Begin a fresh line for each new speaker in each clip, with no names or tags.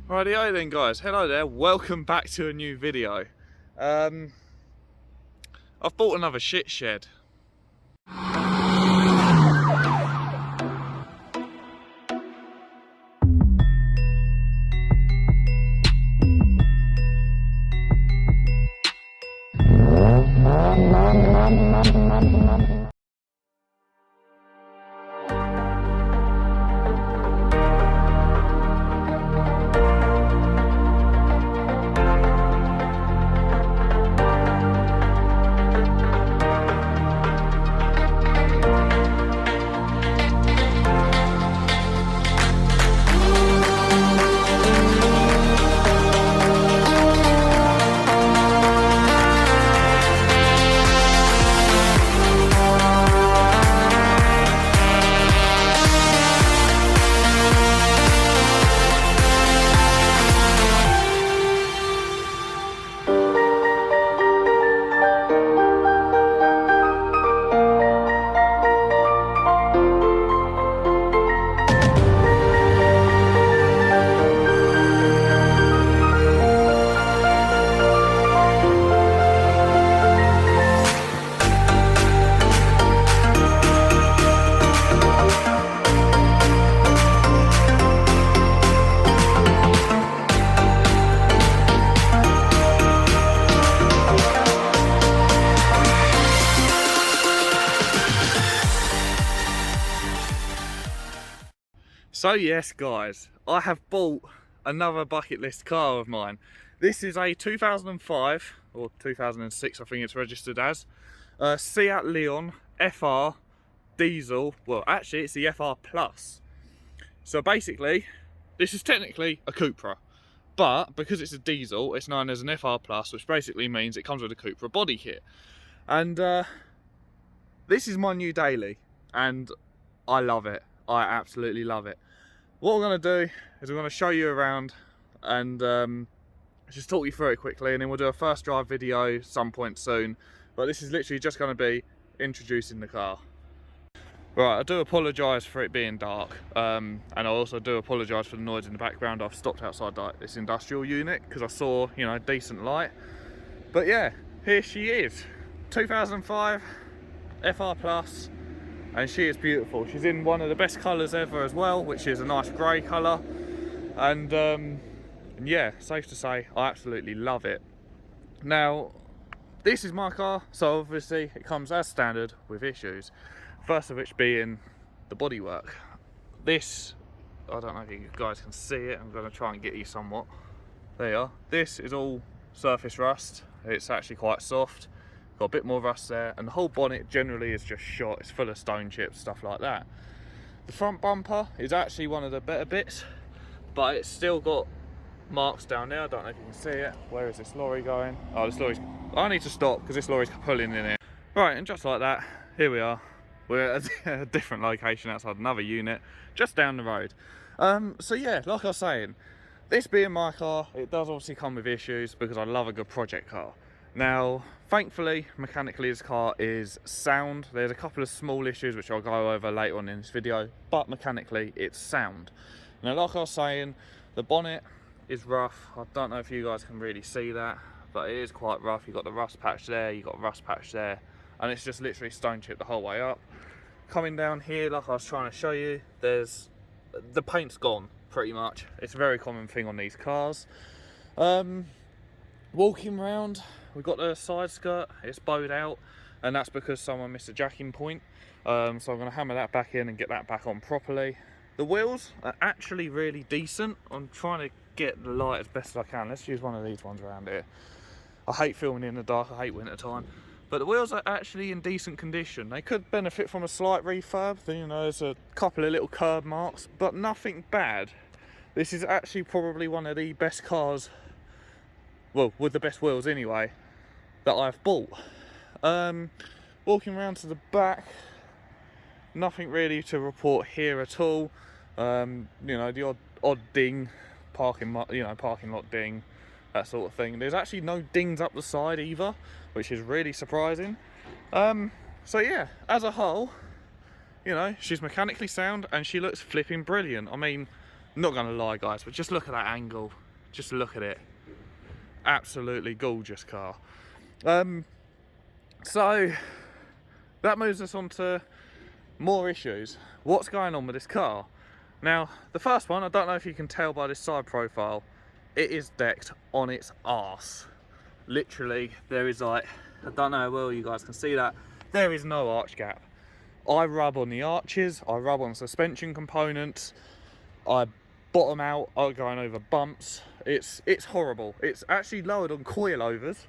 Rightio then guys, hello there, welcome back to a new video. I've bought another shit shed. So yes guys, I have bought another bucket list car of mine. This is a 2005, or 2006 I think it's registered as, Seat Leon FR diesel. Well actually it's the FR Plus. So basically, this is technically a Cupra, but because it's a diesel, it's known as an FR Plus, which basically means it comes with a Cupra body kit. And this is my new daily, and I love it. I absolutely love it. What we're going to do is we're going to show you around and just talk you through it quickly, and then we'll do a first drive video some point soon. But this is literally just going to be introducing the car. Right, I do apologise for it being dark, and I also do apologise for the noise in the background. I've stopped outside this industrial unit because I saw, you know, decent light. But yeah, here she is, 2005 FR Plus. And she is beautiful. She's in one of the best colours ever as well, which is a nice grey colour. And yeah, safe to say, I absolutely love it. Now, this is my car, so obviously it comes as standard with issues. First of which being the bodywork. This, I don't know if you guys can see it, I'm going to try and get you somewhat. There you are. This is all surface rust. It's actually quite soft. Got a bit more rust there, and the whole bonnet generally is just shot. It's full of stone chips, stuff like that. The front bumper is actually one of the better bits, but it's still got marks down there. I don't know if you can see it. Where is this lorry going? Oh, this lorry's... I need to stop because this lorry's pulling in here. Right, and just like that, here we are. We're at a different location outside another unit, just down the road. So yeah, like I was saying, this being my car, it does obviously come with issues because I love a good project car. Now, thankfully, mechanically this car is sound. There's a couple of small issues which I'll go over later on in this video, but mechanically it's sound. Now, like I was saying, the bonnet is rough. I don't know if you guys can really see that, but it is quite rough. You've got the rust patch there, you've got a rust patch there, and it's just literally stone chipped the whole way up. Coming down here, like I was trying to show you, the paint's gone, pretty much. It's a very common thing on these cars. Walking around, we've got the side skirt, it's bowed out, and that's because someone missed a jacking point. So I'm going to hammer that back in and get that back on properly. The wheels are actually really decent. I'm trying to get the light as best as I can. Let's use one of these ones around here. I hate filming in the dark, I hate winter time. But the wheels are actually in decent condition. They could benefit from a slight refurb. You know, there's a couple of little curb marks, but nothing bad. This is actually probably one of the best cars, well, with the best wheels anyway, that I've bought. Walking around to the back, nothing really to report here at all. You know, the odd ding, parking lot ding, that sort of thing. There's actually no dings up the side either, which is really surprising. So yeah, as a whole, you know, she's mechanically sound and she looks flipping brilliant. I mean, Not gonna lie guys, but just look at that angle. Just look at it. Absolutely gorgeous car. So that moves us on to more issues. What's going on with this car? Now, the first one, I don't know if you can tell by this side profile, it is decked on its arse. Literally, there is like, I don't know how well you guys can see that, there is no arch gap. I rub on the arches, I rub on suspension components, I bottom out, I'm going over bumps. It's horrible. It's actually lowered on coilovers,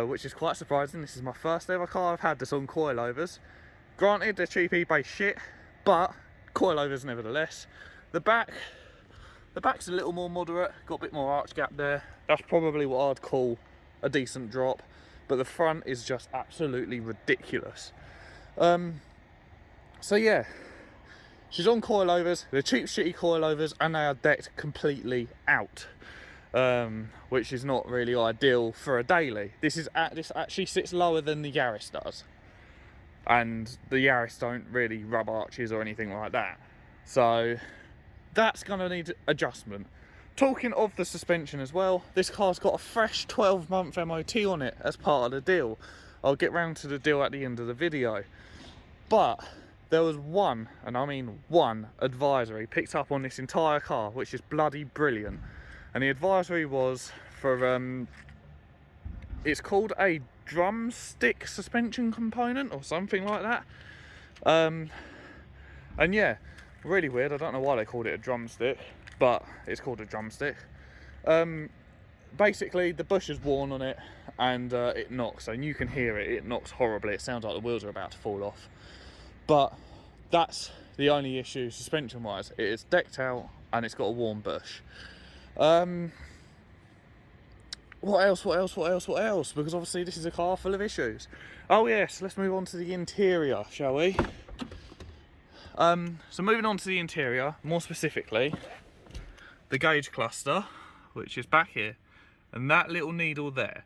which is quite surprising. This is my first ever car I've had that's on coilovers. Granted, they're cheap eBay shit, but coilovers nevertheless. The back's a little more moderate, got a bit more arch gap there. That's probably what I'd call a decent drop, but the front is just absolutely ridiculous. So yeah, she's on coilovers, they're cheap shitty coilovers, and they are decked completely out, which is not really ideal for a daily. This actually sits lower than the Yaris does, and the Yaris don't really rub arches or anything like that, so that's gonna need adjustment. Talking of the suspension as well, this car's got a fresh 12-month MOT on it as part of the deal. I'll get round to the deal at the end of the video, but there was one, and I mean one, advisory picked up on this entire car, which is bloody brilliant. And the advisory was for, it's called a drumstick suspension component or something like that. And yeah, really weird. I don't know why they called it a drumstick, but it's called a drumstick. Basically, the bush is worn on it, and it knocks, and you can hear it. It knocks horribly. It sounds like the wheels are about to fall off. But that's the only issue suspension wise. It is decked out and it's got a worn bush. What else? Because obviously this is a car full of issues. Oh yes, let's move on to the interior, shall we? So moving on to the interior, more specifically, the gauge cluster, which is back here, and that little needle there.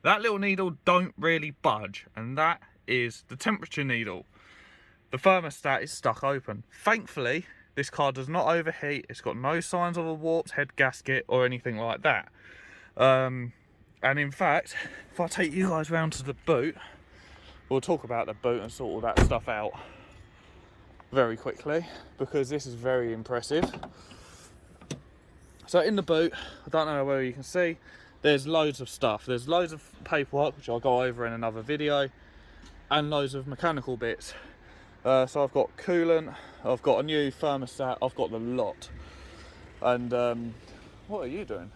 That little needle don't really budge, and that is the temperature needle. The thermostat is stuck open. Thankfully, this car does not overheat. It's got no signs of a warped head gasket or anything like that. And in fact, if I take you guys round to the boot, we'll talk about the boot and sort all that stuff out very quickly, because this is very impressive. So in the boot, I don't know whether you can see, there's loads of stuff. There's loads of paperwork, which I'll go over in another video, and loads of mechanical bits. So I've got coolant, I've got a new thermostat, I've got the lot. And what are you doing?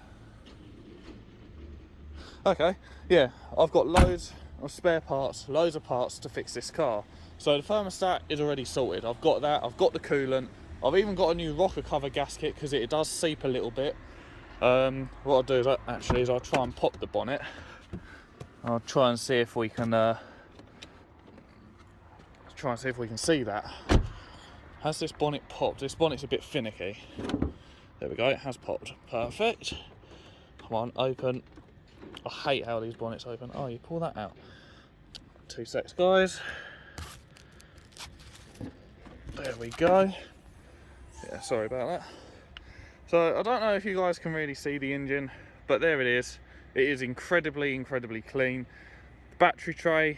Okay, yeah, I've got loads of spare parts, loads of parts to fix this car. So the thermostat is already sorted. I've got that, I've got the coolant, I've even got a new rocker cover gasket because it does seep a little bit. What I'll do is I'll try and pop the bonnet. I'll try and see if we can see that. Has this bonnet popped? This bonnet's a bit finicky. There we go, it has popped. Perfect. Come on, open. I hate how these bonnets open. Oh, you pull that out. 2 secs, guys. There we go. Yeah, sorry about that. So I don't know if you guys can really see the engine, but there it is. It is incredibly clean. The battery tray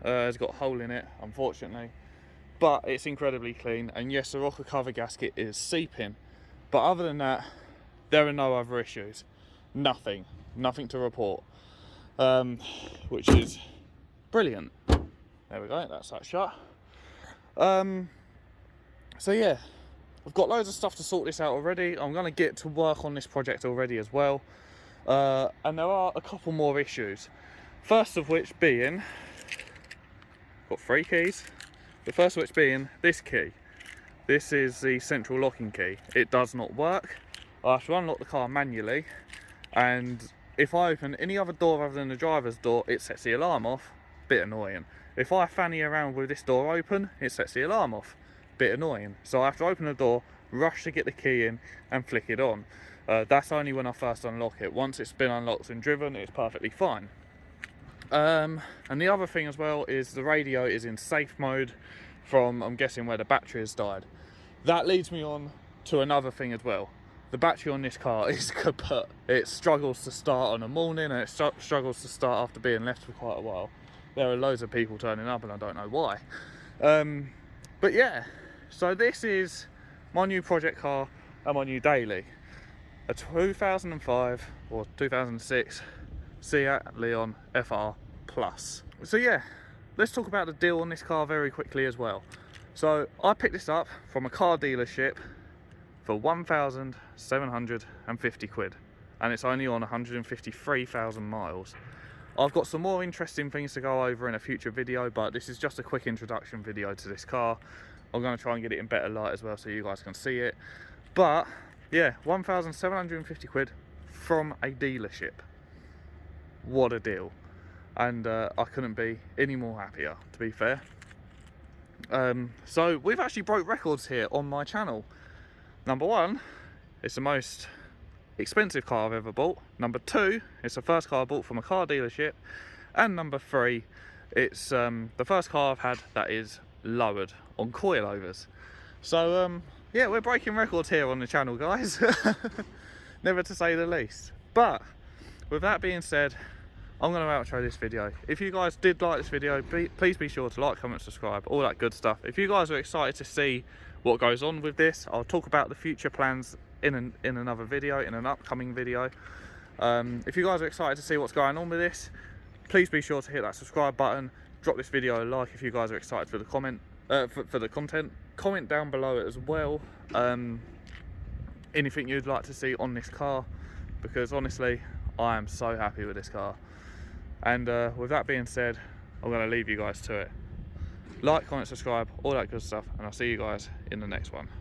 has got a hole in it, unfortunately, but it's incredibly clean. And yes, the rocker cover gasket is seeping, but other than that, there are no other issues. Nothing to report, which is brilliant. There we go, that's that shut. So yeah, I've got loads of stuff to sort this out already. I'm going to get to work on this project already as well, and there are a couple more issues. First of which being, got 3 keys. The first of which being this key. This is the central locking key. It does not work. I have to unlock the car manually, and if I open any other door other than the driver's door, it sets the alarm off. Bit annoying. If I fanny around with this door open, it sets the alarm off. Bit annoying. So I have to open the door, rush to get the key in, and flick it on. That's only when I first unlock it. Once it's been unlocked and driven, it's perfectly fine. And the other thing as well is the radio is in safe mode from, I'm guessing, where the battery has died. That leads me on to another thing as well. The battery on this car is kaput. It struggles to start on a morning, and it struggles to start after being left for quite a while. There are loads of people turning up and I don't know why. But yeah, so this is my new project car and my new daily. A 2005 or 2006 Seat Leon FR Plus. So yeah, let's talk about the deal on this car very quickly as well. So I picked this up from a car dealership for 1,750 quid, and it's only on 153,000 miles. I've got some more interesting things to go over in a future video, but this is just a quick introduction video to this car. I'm going to try and get it in better light as well so you guys can see it. But yeah, 1,750 quid from a dealership. What a deal. And I couldn't be any more happier, to be fair. So we've actually broke records here on my channel. Number one, it's the most expensive car I've ever bought. Number two, it's the first car I bought from a car dealership. And number three, it's the first car I've had that is lowered on coilovers. So yeah, we're breaking records here on the channel, guys. Never to say the least. But with that being said, I'm going to outro this video. If you guys did like this video, please be sure to like, comment, subscribe, all that good stuff. If you guys are excited to see what goes on with this, I'll talk about the future plans in another video, in an upcoming video. If you guys are excited to see what's going on with this, please be sure to hit that subscribe button. Drop this video a like if you guys are excited for the content. Comment down below it as well. Anything you'd like to see on this car, because honestly, I am so happy with this car. And with that being said, I'm going to leave you guys to it. Like, comment, subscribe, all that good stuff, and I'll see you guys in the next one.